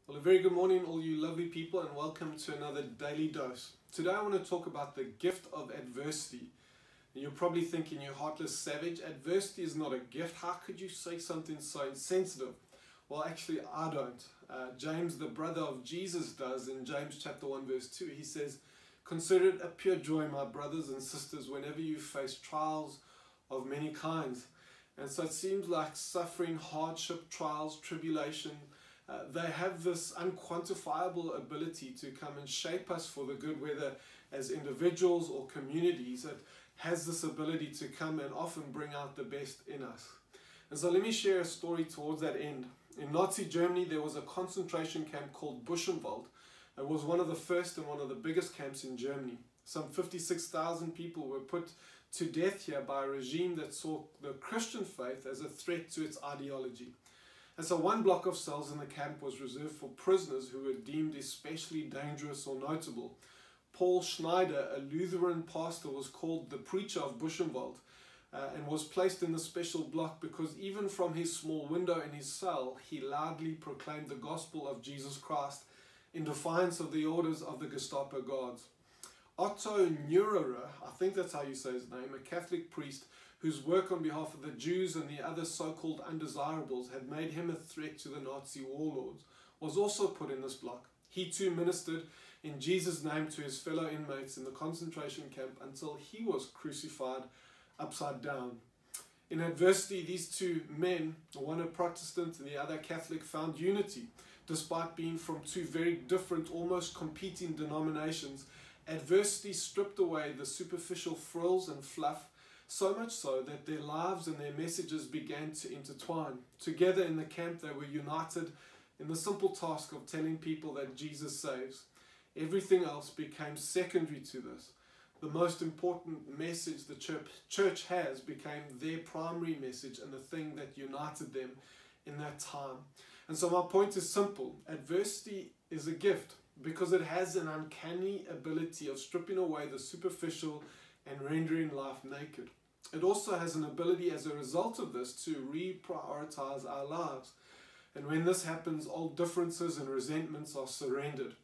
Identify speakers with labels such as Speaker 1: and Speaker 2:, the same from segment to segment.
Speaker 1: Well, a very good morning, all you lovely people, and welcome to another Daily Dose. Today I want to talk about the gift of adversity. And you're probably thinking, you heartless savage, adversity is not a gift. How could you say something so insensitive? Well, actually, I don't. James, the brother of Jesus, does in James chapter 1, verse 2. He says, "Consider it a pure joy, my brothers and sisters, whenever you face trials of many kinds." And so it seems like suffering, hardship, trials, tribulation, they have this unquantifiable ability to come and shape us for the good, whether as individuals or communities. It has this ability to come and often bring out the best in us. And so let me share a story towards that end. In Nazi Germany, there was a concentration camp called Buchenwald. It was one of the first and one of the biggest camps in Germany. Some 56,000 people were put to death here by a regime that saw the Christian faith as a threat to its ideology. And so one block of cells in the camp was reserved for prisoners who were deemed especially dangerous or notable. Paul Schneider, a Lutheran pastor, was called the preacher of Buchenwald and was placed in the special block because even from his small window in his cell, he loudly proclaimed the gospel of Jesus Christ in defiance of the orders of the Gestapo guards. Otto Neurer, I think that's how you say his name, a Catholic priest whose work on behalf of the Jews and the other so-called undesirables had made him a threat to the Nazi warlords, was also put in this block. He too ministered in Jesus' name to his fellow inmates in the concentration camp until he was crucified upside down. In adversity, these two men, one a Protestant and the other Catholic, found unity. Despite being from two very different, almost competing denominations, adversity stripped away the superficial frills and fluff, so much so that their lives and their messages began to intertwine. Together in the camp, they were united in the simple task of telling people that Jesus saves. Everything else became secondary to this. The most important message the church has became their primary message and the thing that united them in that time. And so my point is simple. Adversity is a gift because it has an uncanny ability of stripping away the superficial and rendering life naked. It also has an ability as a result of this to reprioritize our lives. And when this happens, old differences and resentments are surrendered.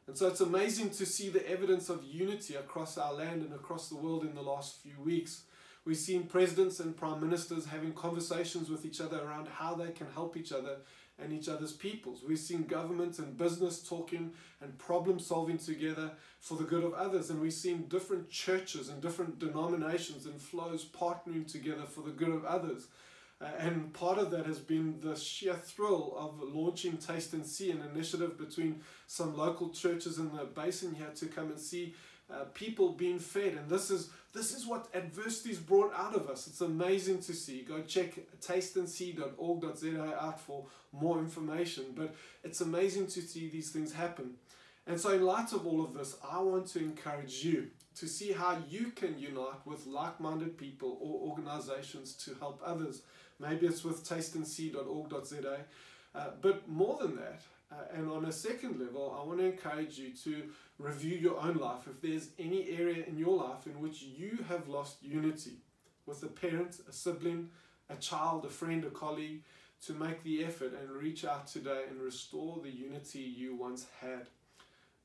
Speaker 1: And so it's amazing to see the evidence of unity across our land and across the world in the last few weeks. We've seen presidents and prime ministers having conversations with each other around how they can help each other and each other's peoples. We've seen government and business talking and problem solving together for the good of others. And we've seen different churches and different denominations and flows partnering together for the good of others. And part of that has been the sheer thrill of launching Taste and See, an initiative between some local churches in the basin here to come and see people being fed. And this is what adversity's brought out of us. It's amazing to see. Go check tasteandsee.org.za out for more information. But it's amazing to see these things happen. And so in light of all of this, I want to encourage you to see how you can unite with like-minded people or organizations to help others. Maybe it's with tasteandsee.org.za. But more than that, and on a second level, I want to encourage you to review your own life. If there's any area in your life in which you have lost unity with a parent, a sibling, a child, a friend, a colleague, to make the effort and reach out today and restore the unity you once had.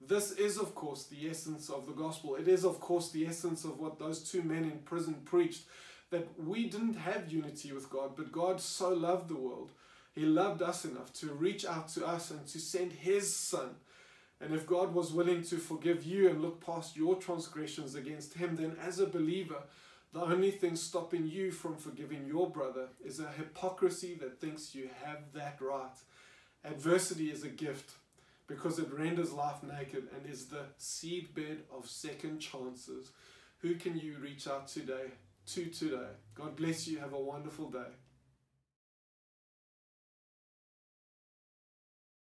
Speaker 1: This is, of course, the essence of the gospel. It is, of course, the essence of what those two men in prison preached, that we didn't have unity with God, but God so loved the world. He loved us enough to reach out to us and to send His Son. And if God was willing to forgive you and look past your transgressions against Him, then as a believer, the only thing stopping you from forgiving your brother is a hypocrisy that thinks you have that right. Adversity is a gift because it renders life naked and is the seedbed of second chances. Who can you reach out today? God bless you. Have a wonderful day.